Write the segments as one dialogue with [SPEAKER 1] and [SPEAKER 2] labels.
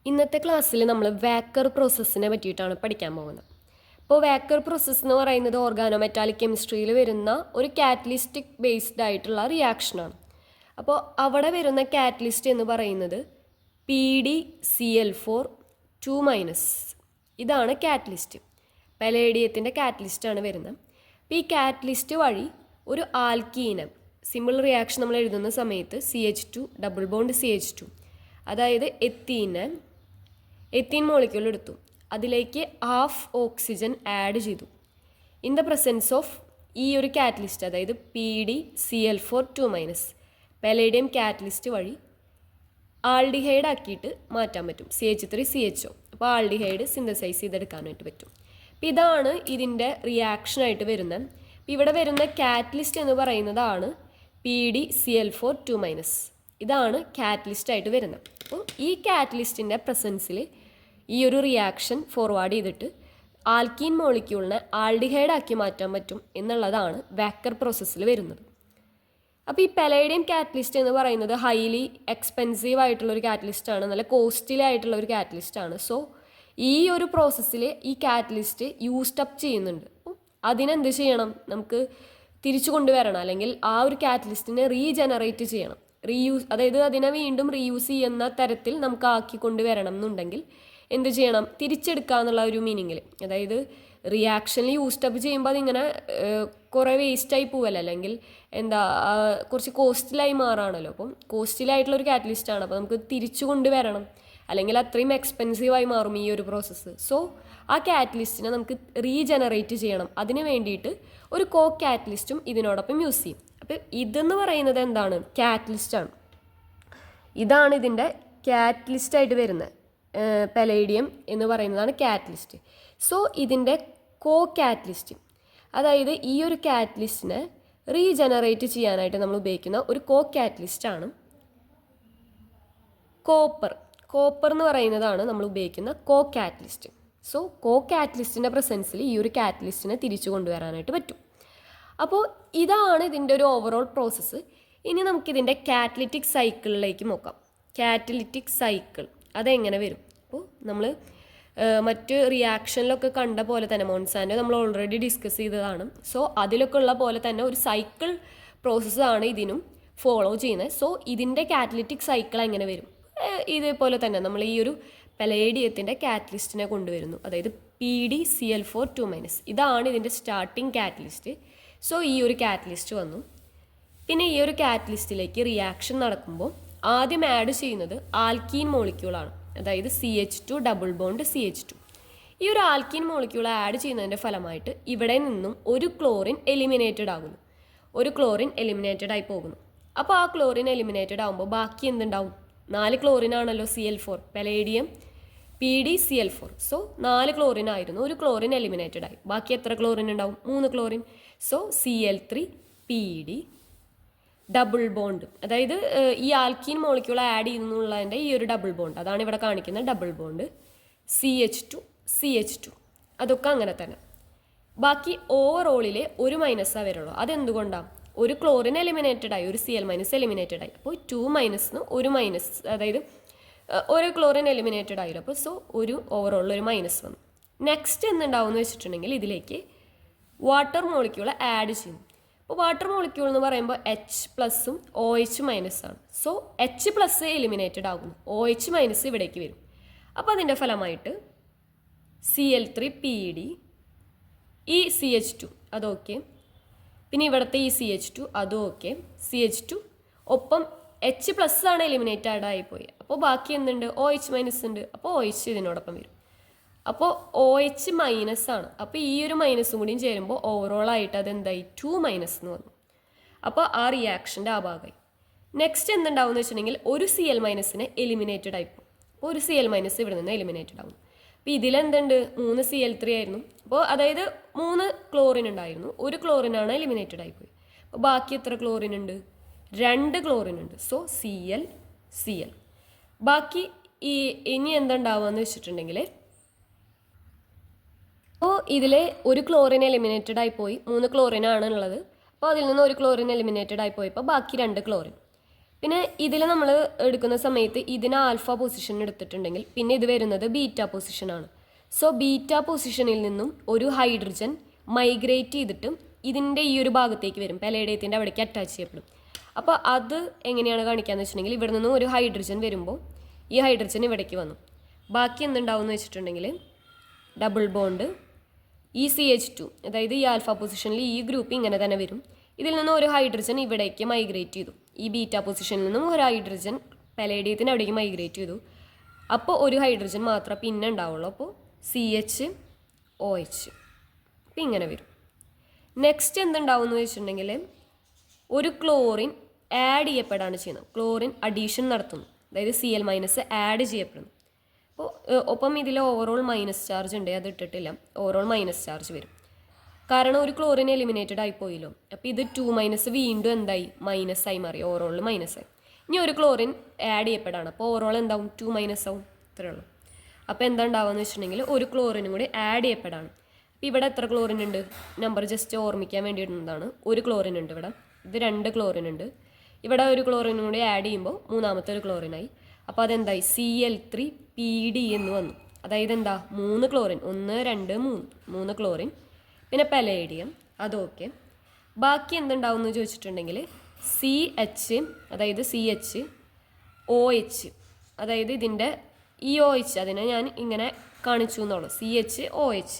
[SPEAKER 1] ഇന്നത്തെ ക്ലാസ്സിൽ നമ്മൾ വാക്കർ പ്രോസസ്സിനെ പറ്റിയിട്ടാണ് പഠിക്കാൻ പോകുന്നത്. അപ്പോൾ വാക്കർ പ്രോസസ്സ് എന്ന് പറയുന്നത് ഓർഗാനോമെറ്റാലിക് കെമിസ്ട്രിയിൽ വരുന്ന ഒരു കാറ്റലിസ്റ്റിക് ബേസ്ഡ് ആയിട്ടുള്ള റിയാക്ഷനാണ്. അപ്പോൾ അവിടെ വരുന്ന കാറ്റലിസ്റ്റ് എന്ന് പറയുന്നത് PdCl4 2-. ഇതാണ് കാറ്റലിസ്റ്റ്. പലേഡിയത്തിൻ്റെ കാറ്റലിസ്റ്റാണ് വരുന്നത്. അപ്പോൾ ഈ കാറ്റലിസ്റ്റ് വഴി ഒരു ആൽക്കീന് സിമ്പിൾ റിയാക്ഷൻ നമ്മൾ എഴുതുന്ന സമയത്ത് CH2 ഡബിൾ ബോണ്ട് CH2, അതായത് എത്തീൻ മോളിക്യൂൾ എടുത്തു, അതിലേക്ക് ഹാഫ് ഓക്സിജൻ ആഡ് ചെയ്തു. ഇൻ ദ പ്രസൻസ് ഓഫ് ഈ ഒരു കാറ്റലിസ്റ്റ്, അതായത് PdCl4 2-, പലേഡിയം കാറ്റലിസ്റ്റ് വഴി ആൾഡിഹൈഡ് ആക്കിയിട്ട് മാറ്റാൻ പറ്റും, CH3CHO. അപ്പോൾ ആൾഡിഹൈഡ് സിന്തസൈസ് ചെയ്തെടുക്കാനായിട്ട് പറ്റും. അപ്പോൾ ഇതാണ് ഇതിൻ്റെ റിയാക്ഷനായിട്ട് വരുന്നത്. അപ്പോൾ ഇവിടെ വരുന്ന കാറ്റലിസ്റ്റ് എന്ന് പറയുന്നതാണ് PdCl4 2-. ഇതാണ് കാറ്റലിസ്റ്റായിട്ട് വരുന്നത്. അപ്പോൾ ഈ കാറ്റലിസ്റ്റിൻ്റെ പ്രസൻസിൽ ഈ ഒരു റിയാക്ഷൻ ഫോർവേഡ് ചെയ്തിട്ട് ആൽക്കീൻ മോളിക്യൂളിനെ ആൾഡിഹൈഡ് ആക്കി മാറ്റാൻ പറ്റും എന്നുള്ളതാണ് വാക്കർ പ്രോസസ്സിൽ വരുന്നത്. അപ്പോൾ ഈ പലേഡിയം കാറ്റലിസ്റ്റ് എന്ന് പറയുന്നത് ഹൈലി എക്സ്പെൻസീവ് ആയിട്ടുള്ളൊരു കാറ്റലിസ്റ്റാണ്, നല്ല കോസ്റ്റ്ലി ആയിട്ടുള്ള ഒരു കാറ്റലിസ്റ്റാണ്. സോ ഈ ഒരു പ്രോസസ്സിൽ ഈ കാറ്റലിസ്റ്റ് യൂസ്ഡ് അപ്പ് ചെയ്യുന്നുണ്ട്. അപ്പോൾ അതിനെന്ത് ചെയ്യണം, നമുക്ക് തിരിച്ചു കൊണ്ടുവരണം, അല്ലെങ്കിൽ ആ ഒരു കാറ്റലിസ്റ്റിനെ റീജനറേറ്റ് ചെയ്യണം, അതായത് അതിനെ വീണ്ടും റീയൂസ് ചെയ്യുന്ന തരത്തിൽ നമുക്ക് ആക്കി കൊണ്ടുവരണം എന്നുണ്ടെങ്കിൽ എന്ത് ചെയ്യണം, തിരിച്ചെടുക്കുക എന്നുള്ള ഒരു മീനിങ്ങിൽ. അതായത് റിയാക്ഷനിൽ യൂസ്ഡ് അപ്പ് ചെയ്യുമ്പോൾ അതിങ്ങനെ കുറേ വേസ്റ്റായി പോവല്ലോ, അല്ലെങ്കിൽ കുറച്ച് കോസ്റ്റ്ലായി മാറാണല്ലോ. അപ്പം കോസ്റ്റ്ലായിട്ടുള്ളൊരു കാറ്റലിസ്റ്റാണ്, അപ്പോൾ നമുക്ക് തിരിച്ചു കൊണ്ടുവരണം, അല്ലെങ്കിൽ അത്രയും എക്സ്പെൻസീവായി മാറും ഈ ഒരു പ്രോസസ്സ്. സോ ആ കാറ്റലിസ്റ്റിനെ നമുക്ക് റീജനറേറ്റ് ചെയ്യണം. അതിന് വേണ്ടിയിട്ട് ഒരു കോ കാറ്റലിസ്റ്റും ഇതിനോടൊപ്പം യൂസ് ചെയ്യും. അപ്പോൾ ഇതെന്ന് പറയുന്നത് എന്താണ്, കാറ്റലിസ്റ്റാണ്. ഇതാണ് ഇതിൻ്റെ കാറ്റലിസ്റ്റായിട്ട് വരുന്നത്. പലേഡിയം എന്ന് പറയുന്നതാണ് കാറ്റലിസ്റ്റ്. സോ ഇതിൻ്റെ കോ കാറ്റലിസ്റ്റ്, അതായത് ഈ ഒരു കാറ്റലിസ്റ്റിനെ റീജനറേറ്റ് ചെയ്യാനായിട്ട് നമ്മൾ ഉപയോഗിക്കുന്ന ഒരു കോ കാറ്റലിസ്റ്റാണ് കോപ്പർ എന്ന് പറയുന്നതാണ് നമ്മൾ ഉപയോഗിക്കുന്ന കോ കാറ്റലിസ്റ്റ്. സോ കോ കാറ്റലിസ്റ്റിൻ്റെ പ്രസൻസിൽ ഈ ഒരു കാറ്റലിസ്റ്റിനെ തിരിച്ചു കൊണ്ടുവരാനായിട്ട് പറ്റും. അപ്പോൾ ഇതാണ് ഇതിൻ്റെ ഒരു ഓവറോൾ പ്രോസസ്സ്. ഇനി നമുക്കിതിൻ്റെ കാറ്റലിറ്റിക് സൈക്കിളിലേക്ക് നോക്കാം. കാറ്റലിറ്റിക് സൈക്കിൾ അതെങ്ങനെ വരും? അപ്പോൾ നമ്മൾ മറ്റ് റിയാക്ഷനിലൊക്കെ കണ്ട പോലെ തന്നെ, മോൺസാൻഡോ നമ്മൾ ഓൾറെഡി ഡിസ്കസ് ചെയ്തതാണ്. സോ അതിലൊക്കെ ഉള്ള പോലെ തന്നെ ഒരു സൈക്കിൾ പ്രോസസ്സാണ് ഇതിനും ഫോളോ ചെയ്യുന്നത്. സോ ഇതിൻ്റെ കാറ്റലിറ്റിക് സൈക്കിൾ എങ്ങനെ വരും? ഇതേപോലെ തന്നെ നമ്മൾ ഈ ഒരു പലേഡിയത്തിൻ്റെ കാറ്റലിസ്റ്റിനെ കൊണ്ടുവരുന്നു, അതായത് PdCl4 2-. ഇതാണ് ഇതിൻ്റെ സ്റ്റാർട്ടിങ് കാറ്റലിസ്റ്റ്. സോ ഈ ഒരു കാറ്റലിസ്റ്റ് വന്നു. പിന്നെ ഈ ഒരു കാറ്റലിസ്റ്റിലേക്ക് റിയാക്ഷൻ നടക്കുമ്പോൾ ആദ്യം ആഡ് ചെയ്യുന്നത് ആൽക്കീൻ മോളിക്യൂളാണ്, അതായത് CH2 ഡബിൾ ബോണ്ട് CH2. ഈ ഒരു ആൽക്കീൻ മോളിക്യൂൾ ആഡ് ചെയ്യുന്നതിൻ്റെ ഫലമായിട്ട് ഇവിടെ നിന്നും ഒരു ക്ലോറിൻ എലിമിനേറ്റഡ് ആകുന്നു, ഒരു ക്ലോറിൻ എലിമിനേറ്റഡ് ആയി പോകുന്നു. അപ്പോൾ ആ ക്ലോറിൻ എലിമിനേറ്റഡ് ആകുമ്പോൾ ബാക്കി എന്തുണ്ടാവും? 4 ക്ലോറിൻ ആണല്ലോ CL4, palladium PdCl4. So 4 chlorine ആയിരുന്നു, ഒരു ക്ലോറിൻ എലിമിനേറ്റഡ് ആയി. ബാക്കി എത്ര ക്ലോറിൻ ഉണ്ടാവും? 3 chlorine. So Cl3Pd double bond, അതായത് ഈ ആൽക്കീൻ മോളിക്യൂൾ ആഡ് ചെയ്യുന്നുള്ളതിൻ്റെ ഈ ഒരു ഡബിൾ ബോണ്ട്, അതാണ് ഇവിടെ കാണിക്കുന്ന ഡബിൾ ബോണ്ട്. CH2 അതൊക്കെ അങ്ങനെ തന്നെ. ബാക്കി ഓവറോളിൽ ഒരു മൈനസാണ് വരുള്ളൂ. അതെന്തുകൊണ്ടാണ്? ഒരു ക്ലോറിൻ എലിമിനേറ്റഡ് ആയി, ഒരു Cl- എലിമിനേറ്റഡ് ആയി. അപ്പോൾ 2- ഒരു മൈനസ്, അതായത് ഒരു ക്ലോറിൻ എലിമിനേറ്റഡ് ആയില്ലോ. അപ്പോൾ സോ ഒരു ഓവറോളിൽ ഒരു മൈനസ് വന്നു. നെക്സ്റ്റ് എന്തുണ്ടാവും എന്ന് വെച്ചിട്ടുണ്ടെങ്കിൽ ഇതിലേക്ക് വാട്ടർ മോളിക്യൂൾ ആഡ് ചെയ്യും. അപ്പോൾ വാട്ടർ മോളിക്യൂൾ എന്ന് പറയുമ്പോൾ H+ഉം OH- ആണ്. സോ H+ എലിമിനേറ്റഡ് ആകുന്നു, OH- ഇവിടേക്ക് വരും. അപ്പോൾ അതിൻ്റെ ഫലമായിട്ട് Cl3Pd, ഈ CH2 അതൊക്കെ, പിന്നെ ഇവിടുത്തെ ഈ CH2 അതും ഓക്കെ. CH2 ഒപ്പം H+ ആണ് എലിമിനേറ്റഡ് ആയിപ്പോയി. അപ്പോൾ ബാക്കി എന്തുണ്ട്? OH- ഉണ്ട്. അപ്പോൾ OH ഇതിനോടൊപ്പം വരും. അപ്പോൾ OH- ആണ്. അപ്പോൾ ഈ ഒരു മൈനസും കൂടിയും ചേരുമ്പോൾ ഓവറോളായിട്ട് അതെന്തായി? 2- എന്ന് വന്നു. അപ്പോൾ ആ റിയാക്ഷൻ്റെ ആ ഭാഗമായി. നെക്സ്റ്റ് എന്തുണ്ടാവും എന്ന് വെച്ചിട്ടുണ്ടെങ്കിൽ ഒരു Cl- എലിമിനേറ്റഡ് ആയിപ്പോൾ, അപ്പോൾ ഒരു Cl- ഇവിടെ നിന്ന് എലിമിനേറ്റഡ് ആവും. അപ്പോൾ ഇതിലെന്തുണ്ട്? 3 Cl3 ആയിരുന്നു. അപ്പോൾ അതായത് 3 ക്ലോറിൻ ഉണ്ടായിരുന്നു, ഒരു ക്ലോറിനാണ് എലിമിനേറ്റഡ് ആയിപ്പോയി. അപ്പോൾ ബാക്കി എത്ര ക്ലോറിൻ ഉണ്ട്? 2 ക്ലോറിൻ ഉണ്ട്. So Cl. ബാക്കി ഇനി എന്തുണ്ടാവുക എന്ന് വെച്ചിട്ടുണ്ടെങ്കിൽ, അപ്പോൾ ഇതിൽ ഒരു ക്ലോറിൻ എലിമിനേറ്റഡ് ആയിപ്പോയി, 3 ക്ലോറിനാണ് ഉള്ളത്. അപ്പോൾ അതിൽ നിന്ന് ഒരു ക്ലോറിൻ എലിമിനേറ്റഡ് ആയിപ്പോയി, ഇപ്പോൾ ബാക്കി 2 ക്ലോറിൻ. പിന്നെ ഇതിൽ നമ്മൾ എടുക്കുന്ന സമയത്ത് ഇതിന് ആൽഫ പൊസിഷൻ എടുത്തിട്ടുണ്ടെങ്കിൽ പിന്നെ ഇത് വരുന്നത് ബീറ്റ പൊസിഷനാണ്. സോ ബീറ്റ പൊസിഷനിൽ നിന്നും ഒരു ഹൈഡ്രജൻ മൈഗ്രേറ്റ് ചെയ്തിട്ട് ഇതിൻ്റെ ഈ ഒരു ഭാഗത്തേക്ക് വരും, പെലേഡിയത്തിൻ്റെ അവിടേക്ക് അറ്റാച്ച് ചെയ്യപ്പെടും. അപ്പോൾ അത് എങ്ങനെയാണ് കാണിക്കാന്ന് വെച്ചിട്ടുണ്ടെങ്കിൽ ഇവിടെ നിന്നും ഒരു ഹൈഡ്രജൻ വരുമ്പോൾ ഈ ഹൈഡ്രജൻ ഇവിടേക്ക് വന്നു. ബാക്കി എന്തുണ്ടാവും എന്ന് വെച്ചിട്ടുണ്ടെങ്കിൽ ഡബിൾ ബോണ്ട് ഈ CH2, അതായത് ഈ ആൽഫ പൊസിഷനിൽ ഈ ഗ്രൂപ്പ് ഇങ്ങനെ തന്നെ വരും. ഇതിൽ നിന്നും ഒരു ഹൈഡ്രജൻ ഇവിടേക്ക് മൈഗ്രേറ്റ് ചെയ്തു. ഈ ബീറ്റ പൊസിഷനിൽ നിന്നും ഒരു ഹൈഡ്രജൻ പെലേഡിയത്തിൻ്റെ അവിടേക്ക് മൈഗ്രേറ്റ് ചെയ്തു. അപ്പോൾ ഒരു ഹൈഡ്രജൻ മാത്രമേ പിന്നെ ഉണ്ടാവുള്ളൂ. അപ്പോൾ CHOH അപ്പം ഇങ്ങനെ വരും. നെക്സ്റ്റ് എന്തുണ്ടാവും എന്ന് വെച്ചിട്ടുണ്ടെങ്കിൽ ഒരു ക്ലോറിൻ ആഡ് ചെയ്യപ്പെടാണ് ചെയ്യുന്നത്. ക്ലോറിൻ അഡീഷൻ നടത്തുന്നു, അതായത് Cl- ആഡ് ചെയ്യപ്പെടുന്നു. അപ്പോൾ ഒപ്പം ഇതിൽ ഓവറോൾ മൈനസ് ചാർജ് ഉണ്ട്, അത് ഇട്ടിട്ടില്ല. ഓവറോൾ മൈനസ് ചാർജ് വരും, കാരണം ഒരു ക്ലോറിൻ എലിമിനേറ്റഡ് ആയി പോയില്ലോ. അപ്പോൾ ഇത് 2- വീണ്ടും എന്തായി, മൈനസായി മാറി, ഓവറോളിൽ മൈനസായി. ഇനി ഒരു ക്ലോറിൻ ആഡ് ചെയ്യപ്പെടാണ്, അപ്പോൾ ഓവറോൾ എന്താവും, 2- ആവും. ഇത്രയേ ഉള്ളൂ. അപ്പോൾ എന്താ ഉണ്ടാവുകയെന്ന് വെച്ചിട്ടുണ്ടെങ്കിൽ ഒരു ക്ലോറിനും കൂടി ആഡ് ചെയ്യപ്പെടാണ്. അപ്പോൾ ഇവിടെ എത്ര ക്ലോറിൻ ഉണ്ട്, നമ്പർ ജസ്റ്റ് ഓർമ്മിക്കാൻ വേണ്ടിയിട്ടുള്ളതാണ്. ഒരു ക്ലോറിൻ ഉണ്ട് ഇവിടെ, ഇത് 2 ക്ലോറിൻ ഉണ്ട്. ഇവിടെ ഒരു ക്ലോറിനും കൂടി ആഡ് ചെയ്യുമ്പോൾ മൂന്നാമത്തെ ഒരു ക്ലോറിനായി. അപ്പോൾ അതെന്തായി, Cl3PD എന്ന് വന്നു. അതായത് എന്താ, 3 ക്ലോറിൻ, 1 2 3 ക്ലോറിൻ, പിന്നെ പലേഡിയം, അതൊക്കെ. ബാക്കി എന്തുണ്ടാവും എന്ന് ചോദിച്ചിട്ടുണ്ടെങ്കിൽ CH, അതായത് CHOH, അതായത് ഇതിൻ്റെ ഈ OH, അതിനെ ഞാൻ ഇങ്ങനെ കാണിച്ചു എന്നുള്ളൂ, CHOH.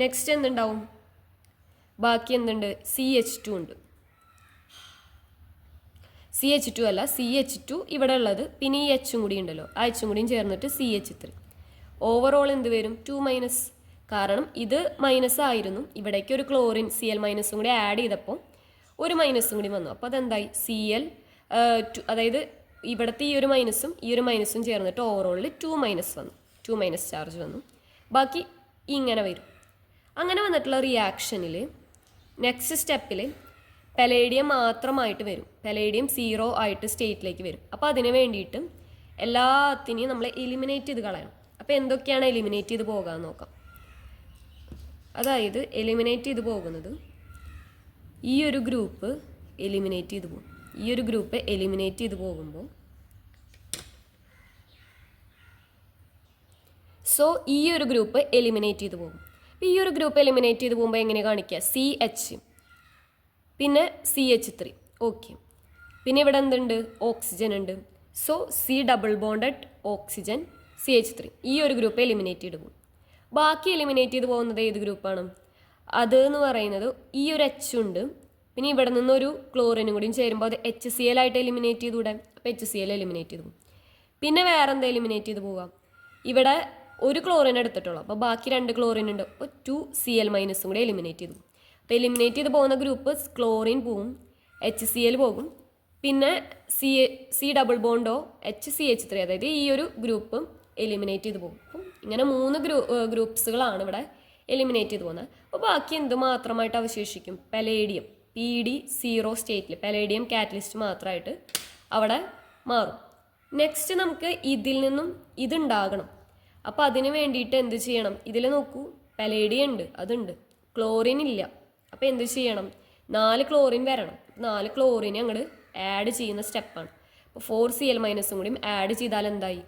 [SPEAKER 1] നെക്സ്റ്റ് എന്തുണ്ടാവും, ബാക്കി എന്തുണ്ട്, CH2 ഉണ്ട്. CH2 അല്ല, CH2 ഇവിടെ ഉള്ളത്, പിന്നെ ഈ H കൂടി ഉണ്ടല്ലോ, ആ H കൂടിയും ചേർന്നിട്ട് CH3. ഓവറോൾ എന്ത് വരും, 2-, കാരണം ഇത് മൈനസ് ആയിരുന്നു. ഇവിടേക്ക് ഒരു ക്ലോറിൻ Cl- കൂടി ആഡ് ചെയ്തപ്പോൾ ഒരു മൈനസും കൂടി വന്നു. അപ്പോൾ അതെന്തായി, Cl, അതായത് ഇവിടുത്തെ ഈ ഒരു മൈനസും ചേർന്നിട്ട് ഓവറോളിൽ 2- വന്നു, 2- ചാർജ് വന്നു. ബാക്കി ഇങ്ങനെ വരും. അങ്ങനെ വന്നിട്ടുള്ള റിയാക്ഷനിൽ നെക്സ്റ്റ് സ്റ്റെപ്പിൽ പെലേഡിയം മാത്രമായിട്ട് വരും. പെലേഡിയം 0 ആയിട്ട് സ്റ്റേറ്റിലേക്ക് വരും. അപ്പോൾ അതിന് വേണ്ടിയിട്ട് എല്ലാത്തിനെയും നമ്മൾ എലിമിനേറ്റ് ചെയ്ത് കളയണം. അപ്പോൾ എന്തൊക്കെയാണ് എലിമിനേറ്റ് ചെയ്ത് പോകാൻ നോക്കാം. അതായത് എലിമിനേറ്റ് ചെയ്ത് പോകുന്നത് ഈ ഒരു ഗ്രൂപ്പ് എലിമിനേറ്റ് ചെയ്ത് പോകും. ഈ ഒരു ഗ്രൂപ്പ് എലിമിനേറ്റ് ചെയ്ത് പോകുമ്പോൾ സോ ഈ ഒരു ഗ്രൂപ്പ് എലിമിനേറ്റ് ചെയ്ത് പോകും. ഈ ഒരു ഗ്രൂപ്പ് എലിമിനേറ്റ് ചെയ്ത് പോകുമ്പോൾ എങ്ങനെ കാണിക്കുക, CH, പിന്നെ CH3, ഓക്കെ. പിന്നെ ഇവിടെ എന്തുണ്ട്, ഓക്സിജൻ ഉണ്ട്. സോ C-double-bonded ഓക്സിജൻ CH3, ഈ ഒരു ഗ്രൂപ്പ് എലിമിനേറ്റ് ചെയ്ത് പോകും. ബാക്കി എലിമിനേറ്റ് ചെയ്ത് പോകുന്നത് ഏത് ഗ്രൂപ്പാണ്, അത് എന്ന് പറയുന്നത് ഈ ഒരു H ഉണ്ട്, പിന്നെ ഇവിടെ നിന്നൊരു ക്ലോറിനും കൂടിയും ചേരുമ്പോൾ അത് HCl ആയിട്ട് എലിമിനേറ്റ് ചെയ്തുകൂടെ. അപ്പോൾ HCl എലിമിനേറ്റ് ചെയ്ത് പോകും. പിന്നെ വേറെ എന്താ എലിമിനേറ്റ് ചെയ്ത് പോകാം, ഇവിടെ ഒരു ക്ലോറിൻ എടുത്തിട്ടുള്ളൂ, അപ്പോൾ ബാക്കി 2 ക്ലോറിൻ ഉണ്ട്, അപ്പോൾ 2 Cl- കൂടെ എലിമിനേറ്റ് ചെയ്തു. അപ്പോൾ എലിമിനേറ്റ് ചെയ്ത് പോകുന്ന ഗ്രൂപ്പ് ക്ലോറിൻ പോവും, HCl പോകും, പിന്നെ C-double-bond HCH3, അതായത് ഈ ഒരു ഗ്രൂപ്പ് എലിമിനേറ്റ് ചെയ്ത് പോകും. അപ്പം ഇങ്ങനെ 3 ഗ്രൂപ്പ്സുകളാണ് ഇവിടെ എലിമിനേറ്റ് ചെയ്ത് പോകുന്നത്. അപ്പോൾ ബാക്കി എന്ത് മാത്രമായിട്ട് അവശേഷിക്കും, പലേഡിയം, PD0 സ്റ്റേറ്റിൽ പലേഡിയം കാറ്റലിസ്റ്റ് മാത്രമായിട്ട് അവിടെ മാറും. നെക്സ്റ്റ് നമുക്ക് ഇതിൽ നിന്നും ഇതുണ്ടാകണം. അപ്പോൾ അതിന് വേണ്ടിയിട്ട് എന്ത് ചെയ്യണം, ഇതിൽ നോക്കൂ, പലേഡിയം ഉണ്ട്, അതുണ്ട്, ക്ലോറിൻ ഇല്ല. അപ്പോൾ എന്ത് ചെയ്യണം, 4 ക്ലോറിൻ വരണം. 4 ക്ലോറിനെ അങ്ങോട്ട് ആഡ് ചെയ്യുന്ന സ്റ്റെപ്പാണ്. അപ്പോൾ 4 Cl- കൂടിയും ആഡ് ചെയ്താൽ എന്തായി,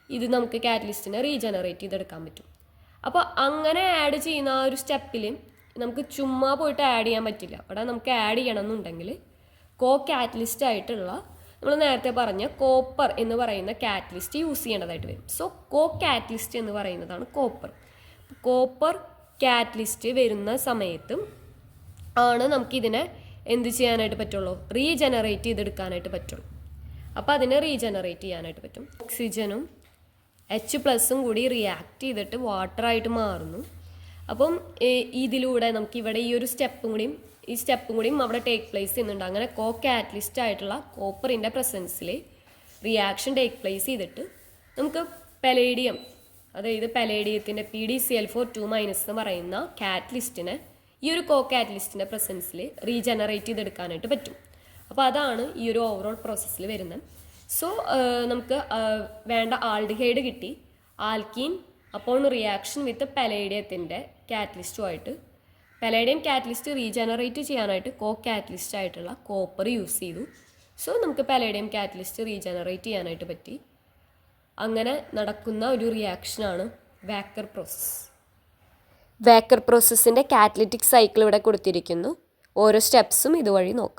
[SPEAKER 1] ഇത് നമുക്ക് കാറ്റലിസ്റ്റിനെ റീജനറേറ്റ് ചെയ്തെടുക്കാൻ പറ്റും. അപ്പോൾ അങ്ങനെ ആഡ് ചെയ്യുന്ന ആ ഒരു സ്റ്റെപ്പിൽ നമുക്ക് ചുമ്മാ പോയിട്ട് ആഡ് ചെയ്യാൻ പറ്റില്ല. അവിടെ നമുക്ക് ആഡ് ചെയ്യണം എന്നുണ്ടെങ്കിൽ കാറ്റലിസ്റ്റ് ആയിട്ടുള്ള നമ്മൾ നേരത്തെ പറഞ്ഞ കോപ്പർ എന്ന് പറയുന്ന കാറ്റലിസ്റ്റ് യൂസ് ചെയ്യേണ്ടതായിട്ട് വരും. സോ കാറ്റലിസ്റ്റ് എന്ന് പറയുന്നതാണ് കോപ്പർ കാറ്റലിസ്റ്റ് വരുന്ന സമയത്ത് ആണ് നമുക്കിതിനെ എന്ത് ചെയ്യാനായിട്ട് പറ്റുള്ളൂ, റീജനറേറ്റ് ചെയ്തെടുക്കാനായിട്ട് പറ്റുള്ളൂ. അപ്പോൾ അതിനെ റീജനറേറ്റ് ചെയ്യാനായിട്ട് പറ്റും. ഓക്സിജനും H+ കൂടി റിയാക്ട് ചെയ്തിട്ട് വാട്ടറായിട്ട് മാറുന്നു. അപ്പം ഇതിലൂടെ നമുക്ക് ഇവിടെ ഈ ഒരു സ്റ്റെപ്പും കൂടിയും അവിടെ ടേക്ക് പ്ലേസ് ചെയ്യുന്നുണ്ട്. അങ്ങനെ കാറ്റലിസ്റ്റ് ആയിട്ടുള്ള കോപ്പറിൻ്റെ പ്രസൻസിൽ റിയാക്ഷൻ ടേക്ക് പ്ലേസ് ചെയ്തിട്ട് നമുക്ക് പലേഡിയം, അതായത് പലേഡിയത്തിൻ്റെ PdCl4 എന്ന് പറയുന്ന കാറ്റലിസ്റ്റിനെ ഈ ഒരു കാറ്റലിസ്റ്റിൻ്റെ പ്രസൻസിൽ റീജനറേറ്റ് ചെയ്തെടുക്കാനായിട്ട് പറ്റും. അപ്പോൾ അതാണ് ഈ ഒരു ഓവറോൾ പ്രോസസ്സിൽ വരുന്നത്. സോ നമുക്ക് വേണ്ട ആൽഡിഹൈഡ് കിട്ടി. ആൽക്കീൻ അപ്പോൾ റിയാക്ഷൻ വിത്ത് പലേഡിയത്തിൻ്റെ കാറ്റലിസ്റ്റുമായിട്ട് പലേഡിയം കാറ്റലിസ്റ്റ് റീജനറേറ്റ് ചെയ്യാനായിട്ട് കാറ്റലിസ്റ്റ് ആയിട്ടുള്ള കോപ്പർ യൂസ് ചെയ്തു. സോ നമുക്ക് പാലേഡിയം കാറ്റലിസ്റ്റ് റീജനറേറ്റ് ചെയ്യാനായിട്ട് പറ്റി. അങ്ങനെ നടക്കുന്ന ഒരു റിയാക്ഷനാണ് വാക്കർ പ്രോസസ്സ്. വാക്കർ പ്രോസസ്സിൻ്റെ കാറ്റലിറ്റിക് സൈക്കിൾ ഇവിടെ കൊടുത്തിരിക്കുന്നു. ഓരോ സ്റ്റെപ്സും ഇതുവഴി നോക്കാം.